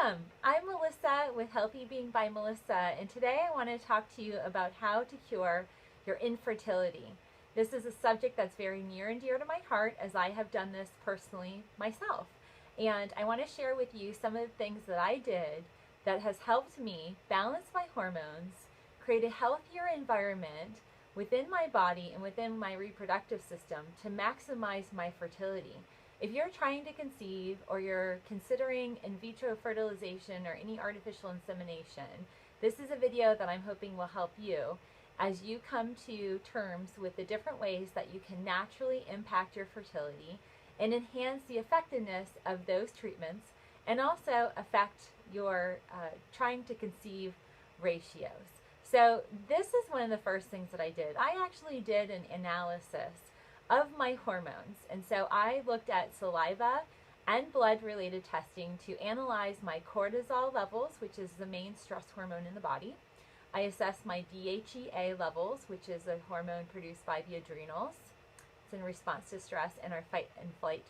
Welcome! I'm Melissa with Healthy Being by Melissa, and today I want to talk to you about how to cure your infertility. This is a subject that's very near and dear to my heart, as I have done this personally myself. And I want to share with you some of the things that I did that has helped me balance my hormones, create a healthier environment within my body and within my reproductive system to maximize my fertility. If you're trying to conceive or you're considering in vitro fertilization or any artificial insemination, this is a video that I'm hoping will help you as you come to terms with the different ways that you can naturally impact your fertility and enhance the effectiveness of those treatments, and also affect your trying to conceive ratios. So this is one of the first things that I did. I actually did an analysis of my hormones, and so I looked at saliva and blood-related testing to analyze my cortisol levels, which is the main stress hormone in the body. I assessed my DHEA levels, which is a hormone produced by the adrenals. It's in response to stress and our fight and flight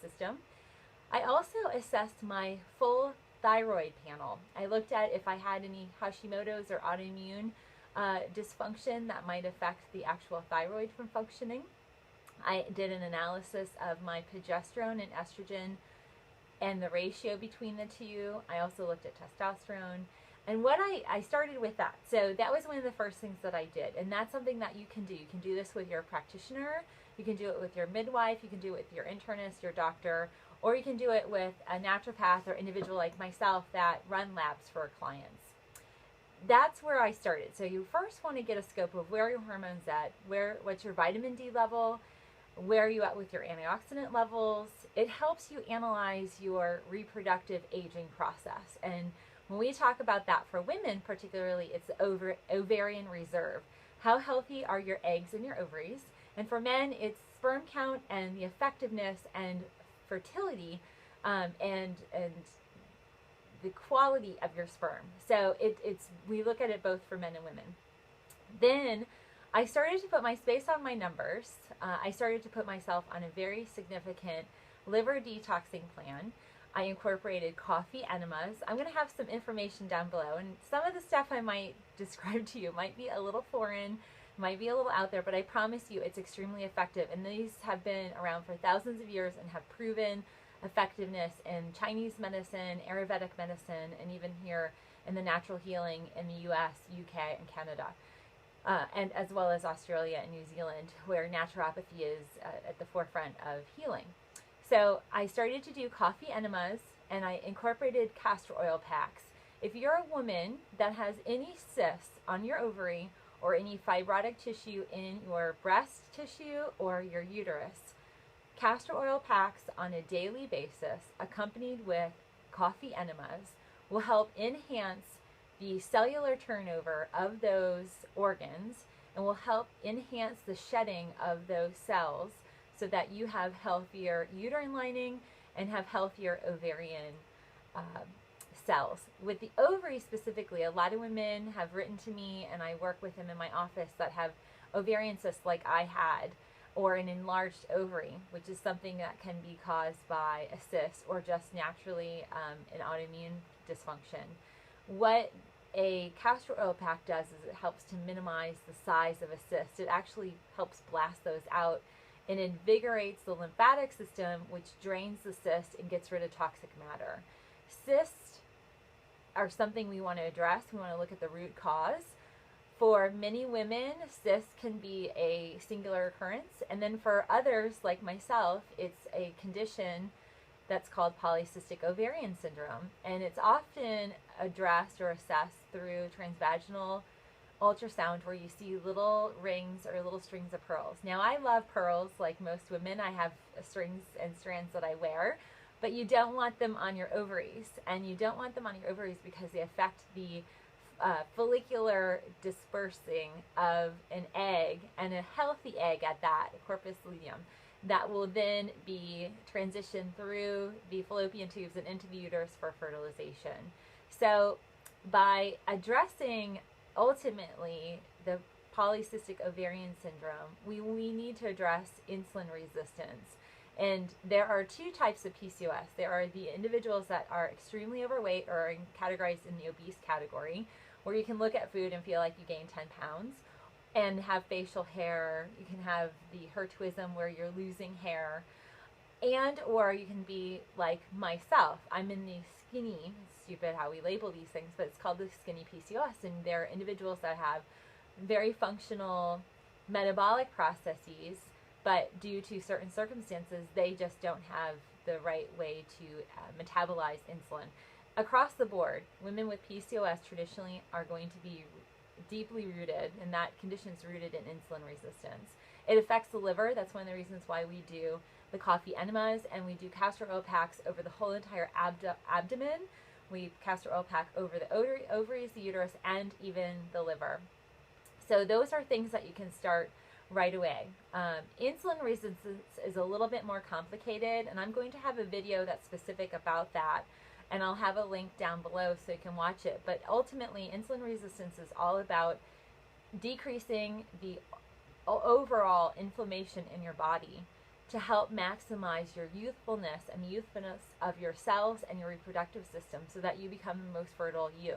system. I also assessed my full thyroid panel. I looked at if I had any Hashimoto's or autoimmune dysfunction that might affect the actual thyroid from functioning. I did an analysis of my progesterone and estrogen and the ratio between the two. I also looked at testosterone. And what I started with that. So that was one of the first things that I did. And that's something that you can do. You can do this with your practitioner. You can do it with your midwife. You can do it with your internist, your doctor. Or you can do it with a naturopath or individual like myself that run labs for clients. That's where I started. So you first want to get a scope of where your hormones at, what's your vitamin D level, where are you at with your antioxidant levels. It helps you analyze your reproductive aging process. And when we talk about that for women particularly, it's the Ovarian Reserve. How healthy are your eggs and your ovaries? And for men, it's sperm count and the effectiveness and fertility and the quality of your sperm. So we look at it both for men and women. Then I started to put based on my numbers, I started to put myself on a very significant liver detoxing plan. I incorporated coffee enemas. I'm going to have some information down below, and some of the stuff I might describe to you might be a little foreign, might be a little out there, but I promise you it's extremely effective. And these have been around for thousands of years and have proven effectiveness in Chinese medicine, Ayurvedic medicine, and even here in the natural healing in the US, UK, and Canada. And as well as Australia and New Zealand, where naturopathy is at the forefront of healing. So I started to do coffee enemas, and I incorporated castor oil packs. If you're a woman that has any cysts on your ovary or any fibrotic tissue in your breast tissue or your uterus, castor oil packs on a daily basis, accompanied with coffee enemas, will help enhance the cellular turnover of those organs and will help enhance the shedding of those cells so that you have healthier uterine lining and have healthier ovarian cells. With the ovary specifically, a lot of women have written to me, and I work with them in my office, that have ovarian cysts like I had, or an enlarged ovary, which is something that can be caused by a cyst or just naturally an autoimmune dysfunction. What a castor oil pack does is it helps to minimize the size of a cyst. It actually helps blast those out and invigorates the lymphatic system, which drains the cyst and gets rid of toxic matter. Cysts are something we want to address. We want to look at the root cause. For many women, cysts can be a singular occurrence, and then for others, like myself, it's a condition that's called polycystic ovarian syndrome, and it's often addressed or assessed through transvaginal ultrasound, where you see little rings or little strings of pearls. Now, I love pearls like most women. I have strings and strands that I wear, but you don't want them on your ovaries, and you don't want them on your ovaries because they affect the follicular dispersing of an egg, and a healthy egg at that, a corpus luteum, that will then be transitioned through the fallopian tubes and into the uterus for fertilization. So by addressing ultimately the polycystic ovarian syndrome, we need to address insulin resistance. And there are two types of PCOS. There are the individuals that are extremely overweight or are categorized in the obese category, where you can look at food and feel like you gained 10 pounds and have facial hair. You can have the hirsutism where you're losing hair. And or you can be like myself. I'm in the skinny, it's stupid how we label these things, but it's called the skinny PCOS. And there are individuals that have very functional metabolic processes, but due to certain circumstances, they just don't have the right way to metabolize insulin. Across the board, women with PCOS traditionally are going to be deeply rooted, and that condition is rooted in insulin resistance. It affects the liver. That's one of the reasons why we do the coffee enemas, and we do castor oil packs over the whole entire abdomen. We castor oil pack over the ovaries, the uterus, and even the liver. So those are things that you can start right away. Insulin resistance is a little bit more complicated, and I'm going to have a video that's specific about that, and I'll have a link down below so you can watch it. But ultimately, insulin resistance is all about decreasing the overall inflammation in your body to help maximize your youthfulness and youthfulness of your cells and your reproductive system so that you become the most fertile you.